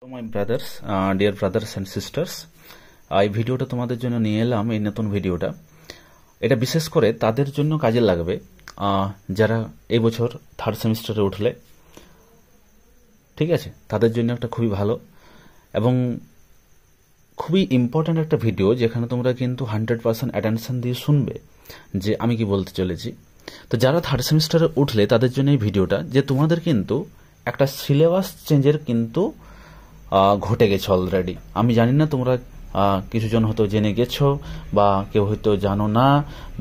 My brothers, dear brothers and sisters, এই ভিডিওটা তোমাদের জন্য নিয়ে এলাম। এই নতুন ভিডিওটা এটা বিশেষ করে তাদের জন্য কাজে লাগবে যারা এই বছর থার্ড সেমিস্টারে উঠলে, ঠিক আছে, তাদের জন্য একটা খুবই ভালো এবং খুবই ইম্পর্ট্যান্ট একটা ভিডিও, যেখানে তোমরা কিন্তু 100% অ্যাটেনশন দিয়ে শুনবে যে আমি কি বলতে চলেছি। তো যারা থার্ড সেমিস্টারে উঠলে তাদের জন্য এই ভিডিওটা, যে তোমাদের কিন্তু একটা সিলেবাস চেঞ্জের কিন্তু ঘটে গেছে অলরেডি। আমি জানি না তোমরা কিছুজন হয়তো জেনে গেছো, বা কেউ হয়তো জানো না,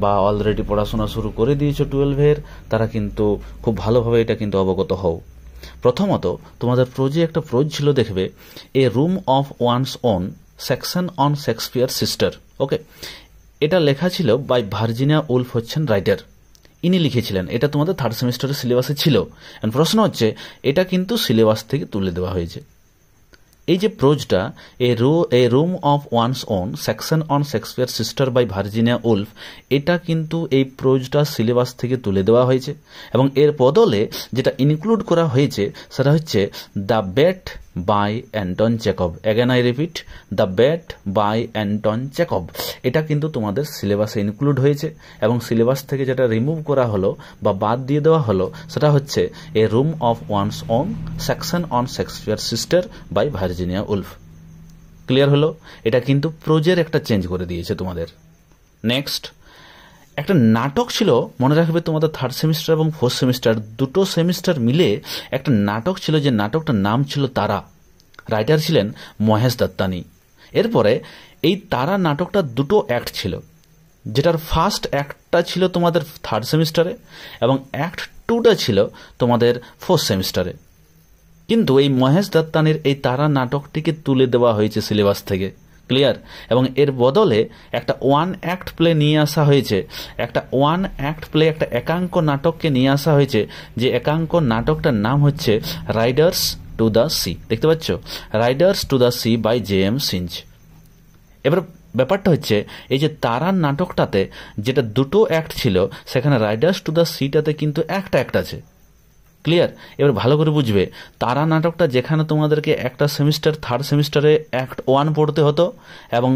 বা অলরেডি পড়াশোনা শুরু করে দিয়েছো 12-এর, তারা কিন্তু খুব ভালোভাবে এটা কিন্তু অবগত হও। প্রথমত তোমাদের একটা প্রোজ ছিল, দেখবে, a room of one's own section on Shakespeare sister. Okay, এটা লেখা ছিল বাই ভার্জিনিয়া উলফ, হচ্ছেন রাইটার, ইনি লিখেছিলেন। এটা তোমাদের থার্ড সেমিস্টারের সিলেবাসে ছিল। প্রশ্ন হচ্ছে, এটা কিন্তু সিলেবাস থেকে তুলে দেওয়া হয়েছে। এই যে প্রোজটা, a room of one's own section on Shakespeare sister by Virginia Woolf, এটা কিন্তু এই প্রোজটা সিলেবাস থেকে তুলে দেওয়া হয়েছে, এবং এর বদলে যেটা ইনক্লুড করা হয়েছে সেটা হচ্ছে the bet by Anton Chekhov. Again I repeat, the bet by Anton Chekhov. এটা কিন্তু তোমাদের সিলেবাসে ইনক্লুড হয়েছে, এবং সিলেবাস থেকে যেটা রিমুভ করা হলো বা বাদ দিয়ে দেওয়া হলো সেটা হচ্ছে a room of one's own section on Shakespeare sister by Virginia Woolf. Clear হলো? এটা কিন্তু প্রোজের একটা চেঞ্জ করে দিয়েছে তোমাদের। নেক্সট, একটা নাটক ছিল, মনে রাখবে, তোমাদের থার্ড সেমিস্টার এবং ফোর্থ সেমিস্টার দুটো সেমিস্টার মিলে একটা নাটক ছিল, যে নাটকটার নাম ছিল তারা। রাইটার ছিলেন মহেশ দত্তানি। এরপরে এই তারা নাটকটা দুটো অ্যাক্ট ছিল, যেটার ফার্স্ট অ্যাক্টটা ছিল তোমাদের থার্ড সেমিস্টারে, এবং অ্যাক্ট 2টা ছিল তোমাদের ফোর্থ সেমিস্টারে। কিন্তু এই মহেশ দত্তানির এই তারা নাটকটিকে তুলে দেওয়া হয়েছে সিলেবাস থেকে। ক্লিয়ার? এবং এর বদলে একটা ওয়ান অ্যাক্ট প্লে নিয়ে আসা হয়েছে, একটা একাঙ্ক নাটককে নিয়ে আসা হয়েছে, যে একাঙ্ক নাটকটার নাম হচ্ছে রাইডার্স টু দ্য সি। দেখতে পাচ্ছ, riders to the sea by J M. Synge. এবার ব্যাপারটা হচ্ছে, এই যে তারার নাটকটাতে যেটা দুটো অ্যাক্ট ছিল, সেখানে রাইডার্স টু দ্য সিটাতে কিন্তু একটা অ্যাক্ট আছে। ক্লিয়ার? এবার ভালো করে বুঝবে, তারা নাটকটা যেখানে তোমাদেরকে একটা সেমিস্টার থার্ড সেমিস্টারে অ্যাক্ট 1 পড়তে হতো, এবং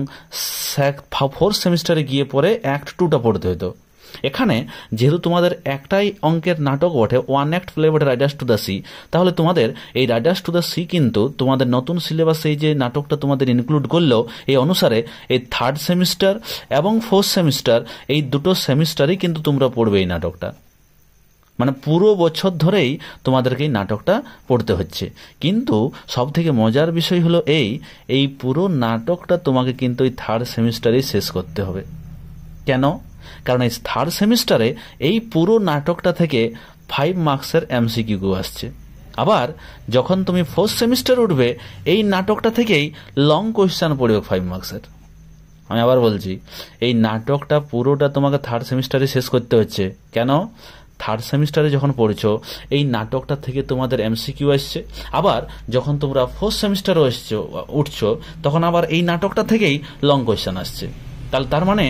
ফোর্থ সেমিস্টারে গিয়ে পরে অ্যাক্ট 2টা পড়তে হতো, এখানে যেহেতু তোমাদের একটাই অঙ্কের নাটক বটে, ওয়ান অ্যাক্ট প্লে বটে রাইডার্স টু দ্য সি, তাহলে তোমাদের এই রাইডার্স টু দ্য সি কিন্তু তোমাদের নতুন সিলেবাসে এই যে নাটকটা তোমাদের ইনক্লুড করলো, এই অনুসারে এই থার্ড সেমিস্টার এবং ফোর্থ সেমিস্টার এই দুটো সেমিস্টারই কিন্তু তোমরা পড়বে এই নাটকটা। মানে পুরো বছর ধরেই তোমাদেরকে এই নাটকটা পড়তে হচ্ছে। কিন্তু সব থেকে মজার বিষয় হলো এই পুরো নাটকটা তোমাকে কিন্তু এই থার্ড সেমিস্টারেই শেষ করতে হবে। কেন? কারণ এই থার্ড সেমিস্টারে এই পুরো নাটকটা থেকে 5 মার্কসের MCQ আসছে। আবার যখন তুমি ফোর্থ সেমিস্টার উঠবে, এই নাটকটা থেকেই লং কোয়েশ্চেন পড়বে 5 মার্কসের। আমি আবার বলছি, এই নাটকটা পুরোটা তোমাকে থার্ড সেমিস্টারে শেষ করতে হচ্ছে। কেন? থার্ড সেমিস্টারে যখন পড়ছো, এই নাটকটা থেকে তোমাদের MCQ আসছে। আবার যখন তোমরা ফোর্থ সেমিস্টারে উঠছো, তখন আবার এই নাটকটা থেকেই লং কোয়েশ্চেন আসছে। তাহলে তার মানে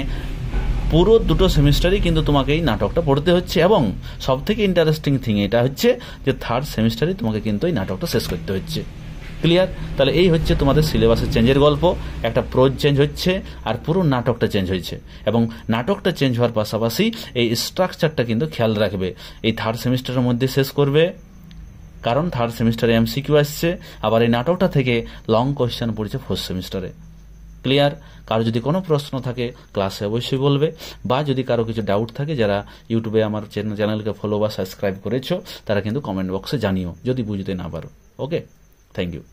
পুরো দুটো সেমিস্টারই কিন্তু তোমাকে এই নাটকটা পড়তে হচ্ছে। এবং সব থেকে ইন্টারেস্টিং থিং এটা হচ্ছে যে থার্ড সেমিস্টারে তোমাকে কিন্তু এই নাটকটা শেষ করতে হচ্ছে। ক্লিয়ার? তাহলে এই হচ্ছে তোমাদের সিলেবাসের চেঞ্জের গল্প। একটা প্রোজ চেঞ্জ হচ্ছে, আর পুরো নাটকটা চেঞ্জ হয়েছে। এবং নাটকটা চেঞ্জ হওয়ার পাশাপাশি এই স্ট্রাকচারটা কিন্তু খেয়াল রাখবে, এই থার্ড সেমিস্টারের মধ্যে শেষ করবে, কারণ থার্ড সেমিস্টারে MCQ আসছে। আবার এই নাটকটা থেকে লং কোয়েশ্চেন পড়ছে ফোর্থ সেমিস্টারে। ক্লিয়ার? কারো যদি কোনো প্রশ্ন থাকে ক্লাসে অবশ্যই বলবে, বা যদি কারো কিছু ডাউট থাকে, যারা ইউটিউবে আমার চ্যানেলকে ফলো বা সাবস্ক্রাইব করেছো, তারা কিন্তু কমেন্ট বক্সে জানিও যদি বুঝতে না পারো। ওকে, থ্যাংক ইউ।